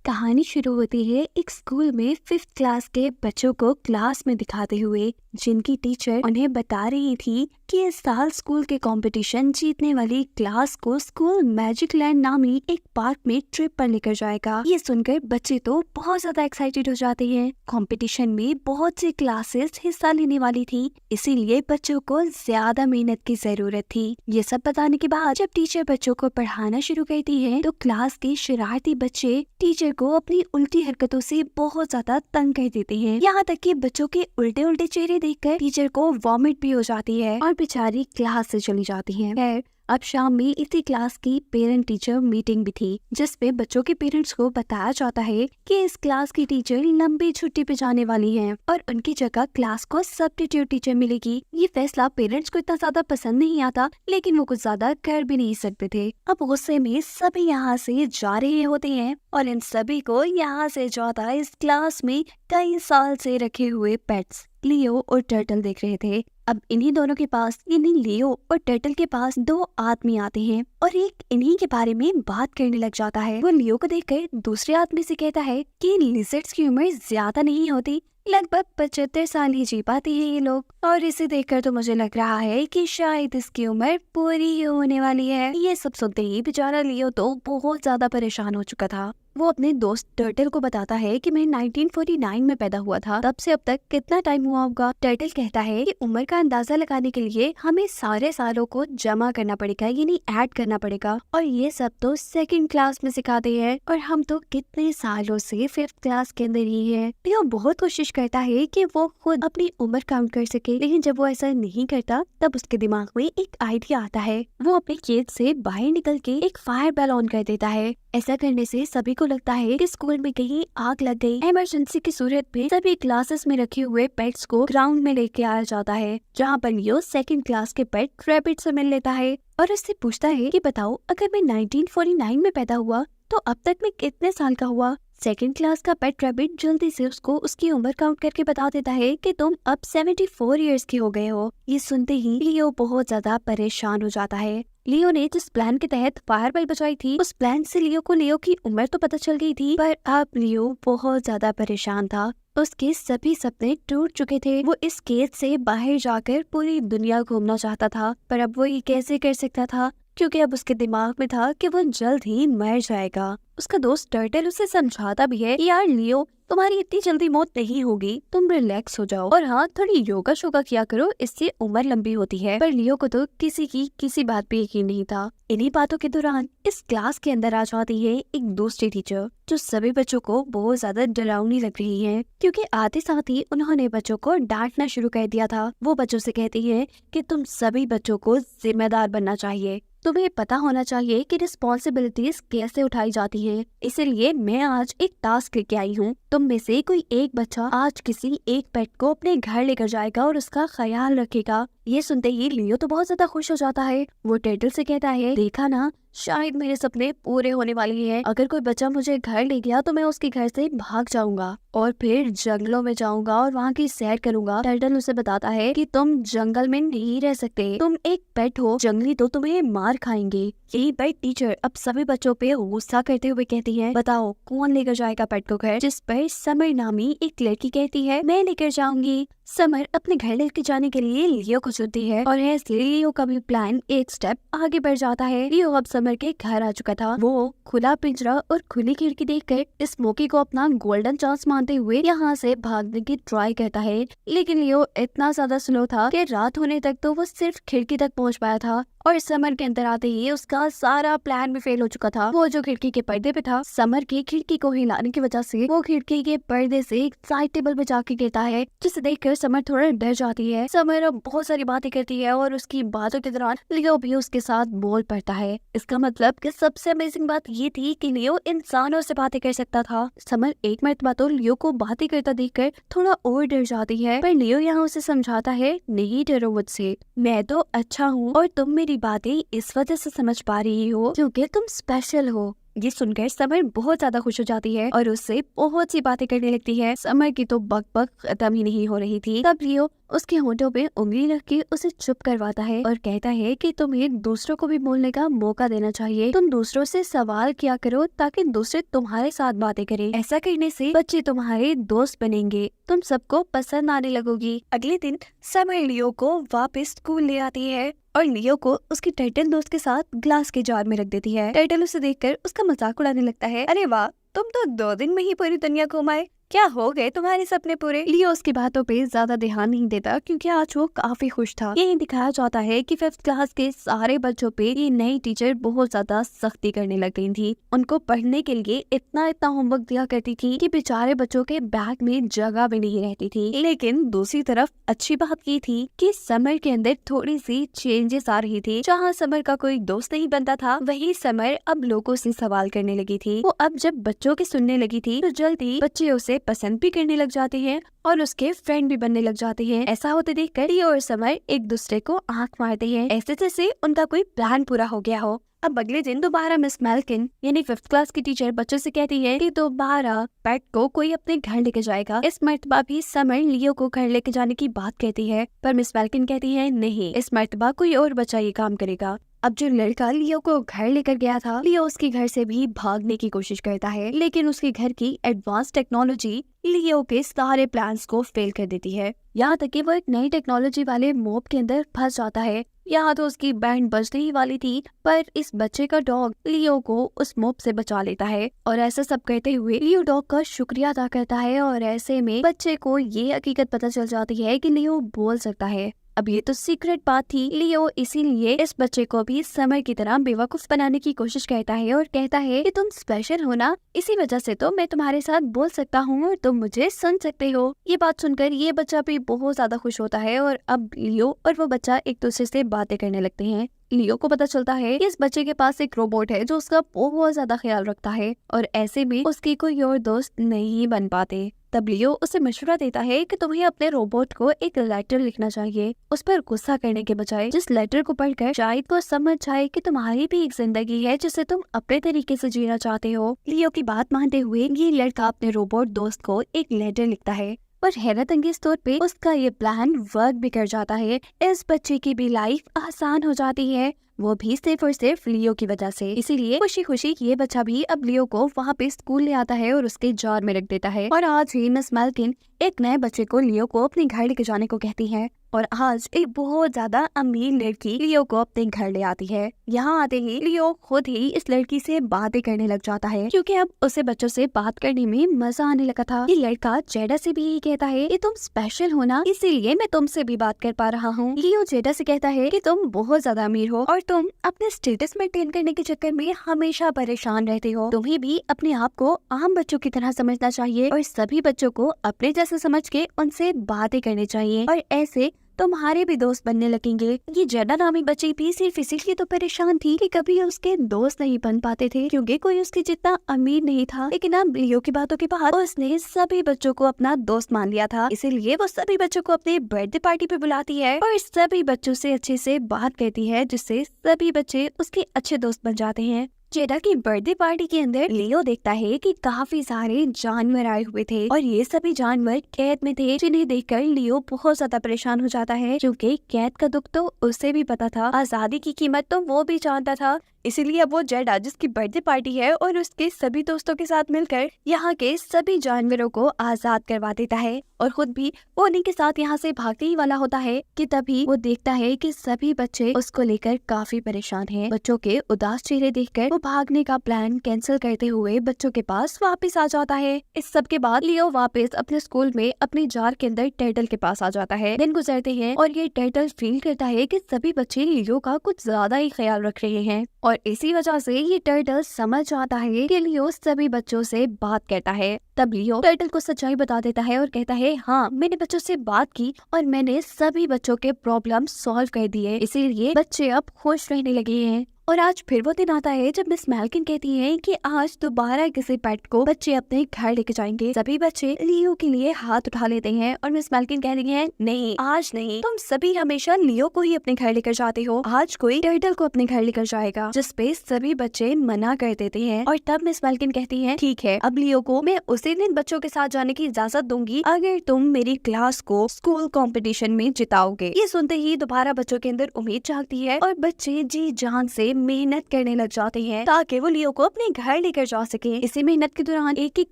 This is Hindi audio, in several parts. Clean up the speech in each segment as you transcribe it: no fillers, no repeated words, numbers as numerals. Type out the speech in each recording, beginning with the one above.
कहानी शुरू होती है एक स्कूल में 5th क्लास के बच्चों को क्लास में दिखाते हुए, जिनकी टीचर उन्हें बता रही थी कि इस साल स्कूल के कंपटीशन जीतने वाली क्लास को स्कूल मैजिक लैंड नामी एक पार्क में ट्रिप पर लेकर जाएगा। ये सुनकर बच्चे तो बहुत ज्यादा एक्साइटेड हो जाते हैं। कंपटीशन में बहुत सी क्लासेस हिस्सा लेने वाली थी, इसीलिए बच्चों को ज्यादा मेहनत की जरूरत थी। ये सब बताने के बाद जब टीचर बच्चों को पढ़ाना शुरू करती है तो क्लास के शरारती बच्चे टीचर को अपनी उल्टी हरकतों से बहुत ज्यादा तंग कर देते हैं। यहाँ तक कि बच्चों के उल्टे उल्टे चेहरे देखकर टीचर को वॉमिट भी हो जाती है और बेचारी क्लास से चली जाती है। खैर, अब शाम में इसी क्लास की पेरेंट टीचर मीटिंग भी थी, जिसपे बच्चों के पेरेंट्स को बताया जाता है कि इस क्लास की टीचर लंबी छुट्टी पे जाने वाली हैं और उनकी जगह क्लास को सब्स्टिट्यूट टीचर मिलेगी। ये फैसला पेरेंट्स को इतना ज्यादा पसंद नहीं आता, लेकिन वो कुछ ज्यादा कर भी नहीं सकते थे। अब गुस्से में सभी यहाँ से जा रहे होते हैं और इन सभी को यहाँ से जाता इस क्लास में कई साल से रखे हुए पेट्स लियो और टर्टल देख रहे थे। अब इन्हीं दोनों के पास, यानी लियो और टर्टल के पास, दो आदमी आते हैं और एक इन्हीं के बारे में बात करने लग जाता है। वो लियो को देखकर दूसरे आदमी से कहता है कि लिजर्ड्स की उम्र ज्यादा नहीं होती, लगभग 75 साल ही जी पाते हैं ये लोग, और इसे देखकर तो मुझे लग रहा है कि शायद इसकी उम्र पूरी ही होने वाली है। ये सब सुनते ही बेचारा लियो तो बहुत ज्यादा परेशान हो चुका था। वो अपने दोस्त टर्टल को बताता है कि मैं 1949 में पैदा हुआ था, तब से अब तक कितना टाइम हुआ होगा। टर्टल कहता है कि उम्र का अंदाजा लगाने के लिए हमें सारे सालों को जमा करना पड़ेगा, यानी ऐड करना पड़ेगा, और ये सब तो 2nd क्लास में सिखाते हैं और हम तो कितने सालों से 5th क्लास के अंदर ही है। लियो बहुत कोशिश करता है कि वो खुद अपनी उम्र काउंट कर सके, लेकिन जब वो ऐसा नहीं करता तब उसके दिमाग में एक आइडिया आता है। वो अपने केज से बाहर निकल के एक फायर बैल ऑन कर देता है। ऐसा करने से सभी को लगता है कि स्कूल में कहीं आग लग गई। इमरजेंसी की सूरत में सभी क्लासेस में रखे हुए पेट्स को ग्राउंड में लेके आया जाता है, जहाँ पर लियो 2nd क्लास के पेट रैबिट से मिल लेता है और उससे पूछता है कि बताओ, अगर मैं 1949 में पैदा हुआ तो अब तक मैं कितने साल का हुआ। 2nd क्लास का पेट रैबिट जल्दी से उसको उसकी उम्र काउंट करके बता देता है कि तुम अब 74 इयर्स के हो गए हो। ये सुनते ही लियो बहुत ज्यादा परेशान हो जाता है। लियो ने जिस प्लान के तहत फायरबेल बजाई थी, उस प्लान से लियो को लियो की उम्र तो पता चल गई थी, पर अब लियो बहुत ज्यादा परेशान था। उसके सभी सपने टूट चुके थे। वो इस केज से बाहर जाकर पूरी दुनिया घूमना चाहता था, पर अब वो ये कैसे कर सकता था, क्योंकि अब उसके दिमाग में था कि वो जल्द ही मर जाएगा। उसका दोस्त टर्टल उसे समझाता भी है कि यार लियो, तुम्हारी इतनी जल्दी मौत नहीं होगी, तुम रिलैक्स हो जाओ और हाँ, थोड़ी योगा शोगा किया करो, इससे उम्र लंबी होती है। पर लियो को तो किसी बात पे यकीन नहीं था। इन्हीं बातों के दौरान इस क्लास के अंदर आ जाती है एक दूसरी टीचर, जो सभी बच्चों को बहुत ज्यादा डरावनी लग रही है, क्योंकि आते साथ ही उन्होंने बच्चों को डांटना शुरू कर दिया था। वो बच्चों से कहती है कि तुम सभी बच्चों को जिम्मेदार बनना चाहिए, तुम्हें पता होना चाहिए कि रिस्पॉन्सिबिलिटीज कैसे उठाई जाती है। इसीलिए मैं आज एक टास्क लेके आई हूँ। तुम में से कोई एक बच्चा आज किसी एक पेट को अपने घर लेकर जाएगा और उसका ख्याल रखेगा। ये सुनते ही लियो तो बहुत ज्यादा खुश हो जाता है। वो टर्टल से कहता है, देखा ना, शायद मेरे सपने पूरे होने वाले हैं। अगर कोई बच्चा मुझे घर ले गया तो मैं उसके घर से भाग जाऊंगा और फिर जंगलों में जाऊंगा और वहाँ की सैर करूंगा। टर्टल उसे बताता है कि तुम जंगल में नहीं रह सकते, तुम एक पेट हो, जंगली तो तुम्हें मार खाएंगे। यही पेट टीचर अब सभी बच्चों पे गुस्सा करते हुए कहती है, बताओ कौन लेकर जाएगा पेट को घर। जिस पर समर नामी एक लड़की कहती है, मैं लेकर जाऊंगी। समर अपने घर लेकर जाने के लिए लियो को चुनती है और ऐसे लियो का भी प्लान एक स्टेप आगे बढ़ जाता है। लियो अब समर के घर आ चुका था। वो खुला पिंजरा और खुली खिड़की देखकर इस मौके को अपना गोल्डन चांस मानते हुए यहाँ से भागने की ट्राई करता है, लेकिन लियो इतना ज्यादा स्लो था कि रात होने तक तो वो सिर्फ खिड़की तक पहुँच पाया था और समर के अंदर आते ही उसका सारा प्लान भी फेल हो चुका था। वो जो खिड़की के पर्दे पे था, समर की खिड़की को हिलाने की वजह से वो खिड़की के पर्दे से एक साइड टेबल पे जाके गिरता है, जिसे देखकर समर थोड़ा डर जाती है। समर अब बहुत सारी बातें करती है और उसकी बातों के दौरान लियो भी उसके साथ बोल पड़ता है। इसका मतलब कि सबसे अमेजिंग बात ये थी कि लियो इंसानों से बातें कर सकता था। समर एक मरतबा तो लियो को बातें करता देखकर थोड़ा और डर जाती है, पर लियो यहाँ उसे समझाता है, नहीं डरो मुझसे, मैं तो अच्छा हूँ और तुम मेरी बातें इस वजह से समझ पा रही हो क्योंकि तुम स्पेशल हो। ये सुनकर समर बहुत ज्यादा खुश हो जाती है और उससे बहुत सी बातें करने लगती है। समर की तो बक बक खत्म ही नहीं हो रही थी। तब लियो उसके होठों पे उंगली रख के उसे चुप करवाता है और कहता है कि तुम्हें दूसरों को भी बोलने का मौका देना चाहिए। तुम दूसरों से सवाल किया करो ताकि दूसरे तुम्हारे साथ बातें करें। ऐसा करने से बच्चे तुम्हारे दोस्त बनेंगे, तुम सबको पसंद आने लगोगी। अगले दिन समर लियो को वापस स्कूल ले आती है और लियो को उसके टर्टल दोस्त के साथ ग्लास के जार में रख देती है। टर्टल उसे देखकर उसका मजाक उड़ाने लगता है। अरे वाह, तुम तो 2 दिन में ही पूरी दुनिया घूम आए, क्या हो गए तुम्हारे सपने पूरे। लियो उसकी बातों पे ज्यादा ध्यान नहीं देता क्योंकि आज वो काफी खुश था। यही दिखाया जाता है कि 5th क्लास के सारे बच्चों पे ये नई टीचर बहुत ज्यादा सख्ती करने लग गई थी। उनको पढ़ने के लिए इतना होमवर्क दिया करती थी कि बेचारे बच्चों के बैग में जगह भी नहीं रहती थी। लेकिन दूसरी तरफ अच्छी बात ये थी कि समर के अंदर थोड़ी सी चेंजेस आ रही थी। जहाँ समर का कोई दोस्त नहीं बनता था, वही समर अब लोगों से सवाल करने लगी थी। वो अब जब बच्चों के सुनने लगी थी तो जल्दी बच्चे उसे पसंद भी करने लग जाते हैं और उसके फ्रेंड भी बनने लग जाते हैं। ऐसा होते देखकर लियो और समर एक दूसरे को आंख मारते हैं, ऐसे जैसे उनका कोई प्लान पूरा हो गया हो। अब अगले दिन दोबारा मिस मेल्किन यानी 5th क्लास की टीचर बच्चों से कहती है कि दोबारा पेट को कोई अपने घर लेके जाएगा। इस मर्तबा भी समर लियो को घर लेके जाने की बात कहती है, पर मिस मेल्किन कहती है नहीं, इस मर्तबा कोई और बच्चा ये काम करेगा। अब जो लड़का लियो को घर लेकर गया था, लियो उसके घर से भी भागने की कोशिश करता है, लेकिन उसके घर की एडवांस टेक्नोलॉजी लियो के सारे प्लान्स को फेल कर देती है। यहाँ तक कि वो एक नई टेक्नोलॉजी वाले मोब के अंदर फंस जाता है। यहाँ तो उसकी बैंड बजने ही वाली थी, पर इस बच्चे का डॉग लियो को उस मोब से बचा लेता है और ऐसा सब करते हुए लियो डॉग का शुक्रिया अदा करता है और ऐसे में बच्चे को ये हकीकत पता चल जाती है कि लियो बोल सकता है। अब ये तो सीक्रेट बात थी। लियो इसीलिए इस बच्चे को भी समर की तरह बेवकूफ बनाने की कोशिश करता है और कहता है कि तुम स्पेशल हो ना, इसी वजह से तो मैं तुम्हारे साथ बोल सकता हूँ और तुम मुझे सुन सकते हो। ये बात सुनकर ये बच्चा भी बहुत ज्यादा खुश होता है और अब लियो और वो बच्चा एक दूसरे से बातें करने लगते हैं। लियो को पता चलता है कि इस बच्चे के पास एक रोबोट है जो उसका बहुत ज्यादा ख्याल रखता है और ऐसे में उसकी कोई और दोस्त नहीं बन पाते। तब लियो उसे मशवरा देता है कि तुम्हें अपने रोबोट को एक लेटर लिखना चाहिए, उस पर गुस्सा करने के बजाय, जिस लेटर को पढ़कर शायद वो समझ जाए कि तुम्हारी भी एक जिंदगी है जिसे तुम अपने तरीके से जीना चाहते हो। लियो की बात मानते हुए ये लड़का अपने रोबोट दोस्त को एक लेटर लिखता है और हैरत अंगेज तौर पे उसका ये प्लान वर्क भी कर जाता है। इस बच्चे की भी लाइफ आसान हो जाती है, वो भी सिर्फ और सिर्फ लियो की वजह से। इसीलिए खुशी खुशी ये बच्चा भी अब लियो को वहाँ पे स्कूल ले आता है और उसके जार में रख देता है। और आज ही मिस मेल्किन एक नए बच्चे को लियो को अपने घर लेके जाने को कहती है और आज एक बहुत ज्यादा अमीर लड़की लियो को अपने घर ले आती है। यहाँ आते ही लियो खुद ही इस लड़की से बातें करने लग जाता है क्योंकि अब उसे बच्चों से बात करने में मजा आने लगा था। ये लड़का जेडा से भी यही कहता है कि तुम स्पेशल हो ना, इसीलिए मैं तुमसे भी बात कर पा रहा हूँ। लियो जेडा से कहता है कि तुम बहुत ज्यादा अमीर हो और तुम अपने स्टेटस मेंटेन करने के चक्कर में हमेशा परेशान रहते हो। तुम्हें भी अपने आप को आम बच्चों की तरह समझना चाहिए और सभी बच्चों को अपने जैसे समझ के उनसे बातें करनी चाहिए और ऐसे तुम्हारे भी दोस्त बनने लगेंगे। ये जेडा नामी बच्ची भी सिर्फ इसीलिए तो परेशान थी कि कभी उसके दोस्त नहीं बन पाते थे क्योंकि कोई उसके जितना अमीर नहीं था। लेकिन अब लियो की बातों के बाद उसने सभी बच्चों को अपना दोस्त मान लिया था, इसीलिए वो सभी बच्चों को अपने बर्थडे पार्टी पे बुलाती है और सभी बच्चों से अच्छे से बात करती है, जिससे सभी बच्चे उसके अच्छे दोस्त बन जाते हैं। जेडा की बर्थडे पार्टी के अंदर लियो देखता है कि काफी सारे जानवर आए हुए थे और ये सभी जानवर कैद में थे, जिन्हें देखकर लियो बहुत ज्यादा परेशान हो जाता है क्योंकि कैद का दुख तो उसे भी पता था, आजादी की कीमत तो वो भी जानता था। इसीलिए अब वो जेडा जिसकी बर्थडे पार्टी है और उसके सभी दोस्तों के साथ मिलकर यहाँ के सभी जानवरों को आजाद करवा देता है और खुद भी वो उन्हीं के साथ यहाँ से भागने ही वाला होता है कि तभी वो देखता है कि सभी बच्चे उसको लेकर काफी परेशान हैं। बच्चों के उदास चेहरे देखकर वो भागने का प्लान कैंसिल करते हुए बच्चों के पास वापस आ जाता है। इस सब के बाद लियो वापस अपने स्कूल में अपने जार के अंदर टर्टल के पास आ जाता है। दिन गुजरते हैं और ये टर्टल फील करता है कि सभी बच्चे लियो का कुछ ज्यादा ही ख्याल रख रहे हैं और इसी वजह से ये टर्टल समझ आता है कि लियो सभी बच्चों से बात करता है। तब लियो टर्टल को सच्चाई बता देता है और कहता है, हाँ मैंने बच्चों से बात की और मैंने सभी बच्चों के प्रॉब्लम सॉल्व कर दिए, इसीलिए बच्चे अब खुश रहने लगे हैं और आज फिर वो दिन आता है जब मिस मेल्किन कहती हैं कि आज दोबारा किसी पेट को बच्चे अपने घर लेके जाएंगे। सभी बच्चे लियो के लिए हाथ उठा लेते हैं और मिस मेल्किन कहती हैं, नहीं आज नहीं, तुम सभी हमेशा लियो को ही अपने घर लेकर जाते हो, आज कोई टर्टल को अपने घर लेकर जाएगा। जिस पे सभी बच्चे मना कर देते हैं और तब मिस मेल्किन कहती हैं, ठीक है, अब लियो को मैं उसी दिन बच्चों के साथ जाने की इजाजत दूंगी अगर तुम मेरी क्लास को स्कूल कंपटीशन में जिताओगे। ये सुनते ही दोबारा बच्चों के अंदर उम्मीद जागती है और बच्चे जी जान से मेहनत करने लग जाते हैं ताकि वो लियो को अपने घर लेकर जा सके। इसी मेहनत के दौरान एक एक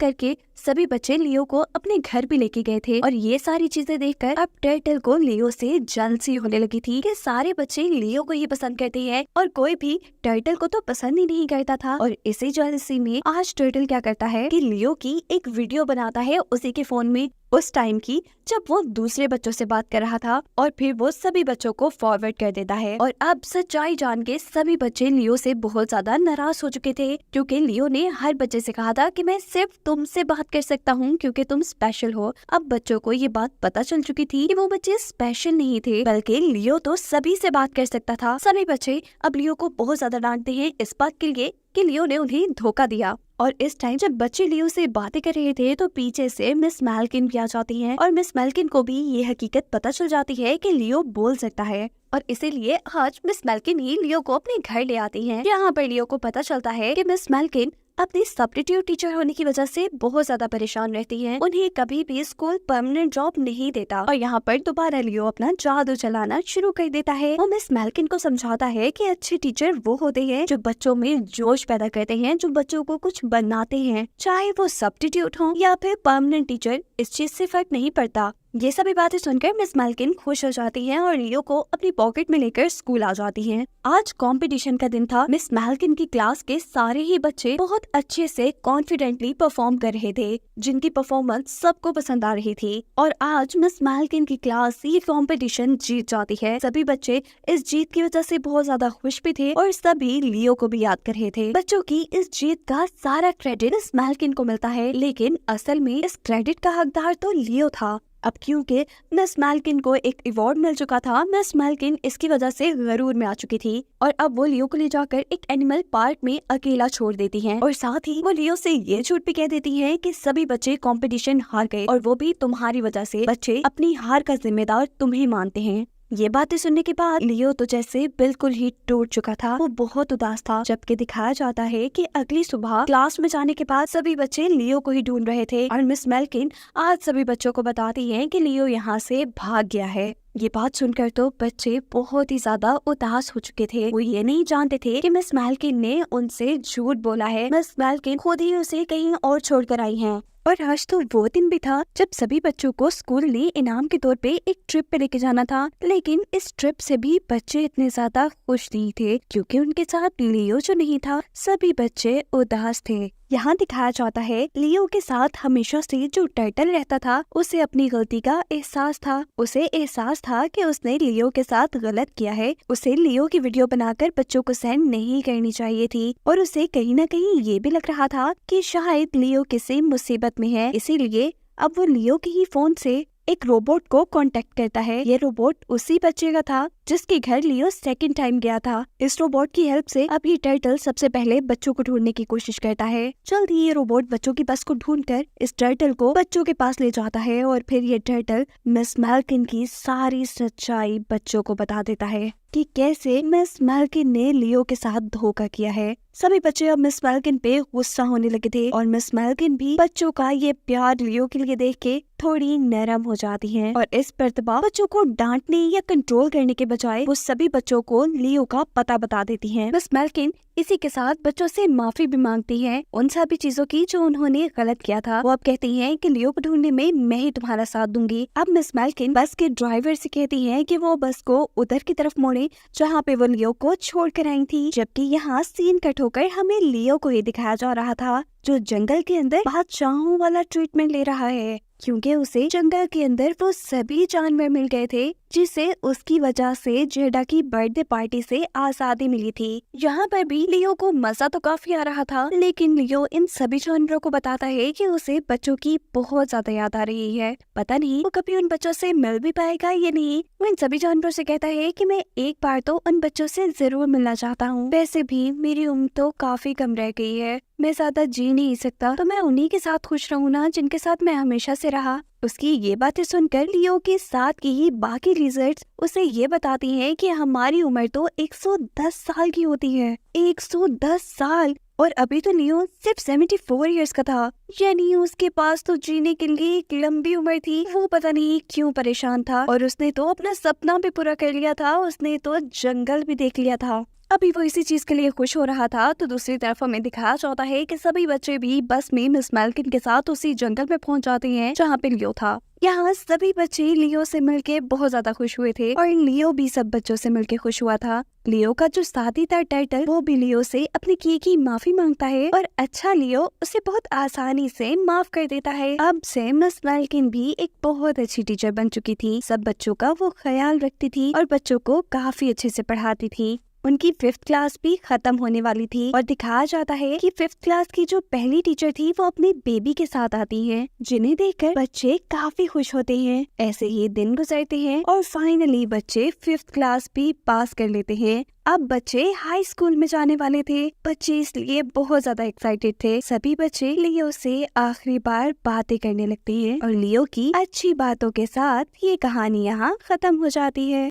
करके सभी बच्चे लियो को अपने घर भी लेके गए थे और ये सारी चीजें देखकर अब टर्टल को लियो से जलसी होने लगी थी कि सारे बच्चे लियो को ही पसंद करते हैं और कोई भी टर्टल को तो पसंद ही नहीं करता था। और इसी जलसी में आज टर्टल क्या करता है कि लियो की एक वीडियो बनाता है उसी के फोन में, उस टाइम की जब वो दूसरे बच्चों से बात कर रहा था, और फिर वो सभी बच्चों को फॉरवर्ड कर देता है। और अब सच्चाई जान के सभी बच्चे लियो से बहुत ज्यादा नाराज हो चुके थे क्योंकि लियो ने हर बच्चे से कहा था कि मैं सिर्फ तुमसे बात कर सकता हूँ क्योंकि तुम स्पेशल हो। अब बच्चों को ये बात पता चल चुकी थी कि वो बच्चे स्पेशल नहीं थे बल्कि लियो तो सभी से बात कर सकता था। सभी बच्चे अब लियो को बहुत ज्यादा डांटते हैं इस बात के लिए कि लियो ने उन्हें धोखा दिया। और इस टाइम जब बच्चे लियो से बातें कर रहे थे तो पीछे से मिस मेल्किन भी आ जाती हैं और मिस मेल्किन को भी ये हकीकत पता चल जाती है कि लियो बोल सकता है और इसीलिए आज मिस मेल्किन ही लियो को अपने घर ले आती हैं। यहाँ पर लियो को पता चलता है कि मिस मेल्किन अपनी सब्स्टिट्यूट टीचर होने की वजह से बहुत ज्यादा परेशान रहती हैं। उन्हें कभी भी स्कूल परमानेंट जॉब नहीं देता और यहाँ पर दोबारा लियो अपना जादू चलाना शुरू कर देता है। वो मिस मेल्किन को समझाता है कि अच्छे टीचर वो होते हैं जो बच्चों में जोश पैदा करते हैं, जो बच्चों को कुछ बनाते हैं, चाहे वो सब्स्टिट्यूट हो या फिर परमानेंट टीचर, इस चीज से फर्क नहीं पड़ता। ये सभी बातें सुनकर मिस मेल्किन खुश हो जाती हैं और लियो को अपनी पॉकेट में लेकर स्कूल आ जाती हैं। आज कंपटीशन का दिन था। मिस मेल्किन की क्लास के सारे ही बच्चे बहुत अच्छे से कॉन्फिडेंटली परफॉर्म कर रहे थे, जिनकी परफॉर्मेंस सबको पसंद आ रही थी। और आज मिस मेल्किन की क्लास ये कंपटीशन जीत जाती है। सभी बच्चे इस जीत की वजह से बहुत ज्यादा खुश भी थे और सभी लियो को भी याद कर रहे थे। बच्चों की इस जीत का सारा क्रेडिट मिस मेल्किन को मिलता है, लेकिन असल में इस क्रेडिट का हकदार तो लियो था। अब क्योंकि मिस मेल्किन को एक अवार्ड मिल चुका था, मिस मेल्किन इसकी वजह से गरूर में आ चुकी थी और अब वो लियो को ले जाकर एक एनिमल पार्क में अकेला छोड़ देती हैं और साथ ही वो लियो से ये झूठ भी कह देती हैं कि सभी बच्चे कंपटीशन हार गए और वो भी तुम्हारी वजह से। बच्चे अपनी हार का जिम्मेदार तुम्हें मानते हैं। ये बातें सुनने के बाद लियो तो जैसे बिल्कुल ही टूट चुका था, वो बहुत उदास था। जबकि दिखाया जाता है कि अगली सुबह क्लास में जाने के बाद सभी बच्चे लियो को ही ढूंढ रहे थे और मिस मेल्किन आज सभी बच्चों को बताती है कि लियो यहाँ से भाग गया है। ये बात सुनकर तो बच्चे बहुत ही ज्यादा उदास हो चुके थे। वो ये नहीं जानते थे कि मिस मेल्किन ने उनसे झूठ बोला है। मिस मेल्किन खुद ही उसे कहीं और छोड़ कर आई हैं। और आज तो वो दिन भी था जब सभी बच्चों को स्कूल ने इनाम के तौर पे एक ट्रिप पे लेके जाना था, लेकिन इस ट्रिप से भी बच्चे इतने ज्यादा खुश नहीं थे क्योंकि उनके साथ लियो जो नहीं था। सभी बच्चे उदास थे। यहाँ दिखाया जाता है लियो के साथ हमेशा से जो टर्टल रहता था उसे अपनी गलती का एहसास था। उसे एहसास था कि उसने लियो के साथ गलत किया है। उसे लियो की वीडियो बनाकर बच्चों को सेंड नहीं करनी चाहिए थी और उसे कहीं न कहीं ये भी लग रहा था कि शायद लियो किसी मुसीबत में है, इसीलिए अब वो लियो के ही फोन से एक रोबोट को कांटेक्ट करता है। ये रोबोट उसी बच्चे का था जिसके घर लियो सेकंड टाइम गया था। इस रोबोट की हेल्प से अब ये टर्टल सबसे पहले बच्चों को ढूंढने की कोशिश करता है। जल्द ही ये रोबोट बच्चों की बस को ढूंढकर इस टर्टल को बच्चों के पास ले जाता है और फिर ये टर्टल मिस मेल्किन की सारी सच्चाई बच्चों को बता देता है कि कैसे मिस मेल्किन ने लियो के साथ धोखा किया है। सभी बच्चे अब मिस मेल्किन पे गुस्सा होने लगे थे और मिस मेल्किन भी बच्चों का ये प्यार लियो के लिए देख के थोड़ी नरम हो जाती हैं और इस प्रतिभा बच्चों को डांटने या कंट्रोल करने के बजाय वो सभी बच्चों को लियो का पता बता देती हैं। मिस मेल्किन इसी के साथ बच्चों से माफी भी मांगती हैं उन सभी चीजों की जो उन्होंने गलत किया था। वो अब कहती हैं कि लियो को ढूंढने में मैं ही तुम्हारा साथ दूंगी। अब मिस मेल्किन बस के ड्राइवर से कहती हैं कि वो बस को उधर की तरफ मोड़े जहाँ पे वो लियो को छोड़ कर आई थी, जबकि यहाँ सीन कट होकर हमें लियो को ही दिखाया जा रहा था जो जंगल के अंदर बादशाहों वाला ट्रीटमेंट ले रहा है, क्योंकि उसे जंगल के अंदर वो सभी जानवर मिल गए थे जिसे उसकी वजह से जेडा की बर्थडे पार्टी से आजादी मिली थी। यहाँ पर भी लियो को मजा तो काफी आ रहा था, लेकिन लियो इन सभी जानवरों को बताता है कि उसे बच्चों की बहुत ज्यादा याद आ रही है। पता नहीं वो कभी उन बच्चों से मिल भी पाएगा या नहीं। वो इन सभी जानवरों से कहता है कि मैं एक बार तो उन बच्चों से जरूर मिलना चाहता हूँ। वैसे भी मेरी उम्र तो काफी कम रह गई है, मैं ज्यादा जी नहीं सकता, तो मैं उन्हीं के साथ खुश रहूँ ना जिनके साथ मैं हमेशा से रहा। उसकी ये बातें सुनकर लियो के साथ की ही बाकी लिजर्ड्स उसे ये बताती हैं कि हमारी उम्र तो 110 साल की होती है। 110 साल, और अभी तो लियो सिर्फ 74 इयर्स का था, यानी उसके पास तो जीने के लिए एक लंबी उम्र थी। वो पता नहीं क्यों परेशान था, और उसने तो अपना सपना भी पूरा कर लिया था, उसने तो जंगल भी देख लिया था। अभी वो इसी चीज के लिए खुश हो रहा था, तो दूसरी तरफ हमें दिखाया जाता है कि सभी बच्चे भी बस में मिस मेल्किन के साथ उसी जंगल में पहुंच जाते हैं जहाँ पे लियो था। यहाँ सभी बच्चे लियो से मिलके बहुत ज्यादा खुश हुए थे, और लियो भी सब बच्चों से मिलके खुश हुआ था। लियो का जो साथी था टर्टल, वो भी लियो से अपने किए की माफी मांगता है, और अच्छा लियो उसे बहुत आसानी से माफ कर देता है। अब से मिस मेल्किन भी एक बहुत अच्छी टीचर बन चुकी थी, सब बच्चों का वो ख्याल रखती थी और बच्चों को काफी अच्छे से पढ़ाती थी। उनकी 5th क्लास भी खत्म होने वाली थी, और दिखाया जाता है कि 5th क्लास की जो पहली टीचर थी वो अपनी बेबी के साथ आती है, जिन्हें देखकर बच्चे काफी खुश होते हैं। ऐसे ही दिन गुजरते हैं और फाइनली बच्चे 5th क्लास भी पास कर लेते हैं। अब बच्चे हाई स्कूल में जाने वाले थे। बच्चे इसलिए बहुत ज्यादा एक्साइटेड थे। सभी बच्चे लियो से आखिरी बार बातें करने लगते हैं, और लियो की अच्छी बातों के साथ ये कहानी यहाँ खत्म हो जाती है।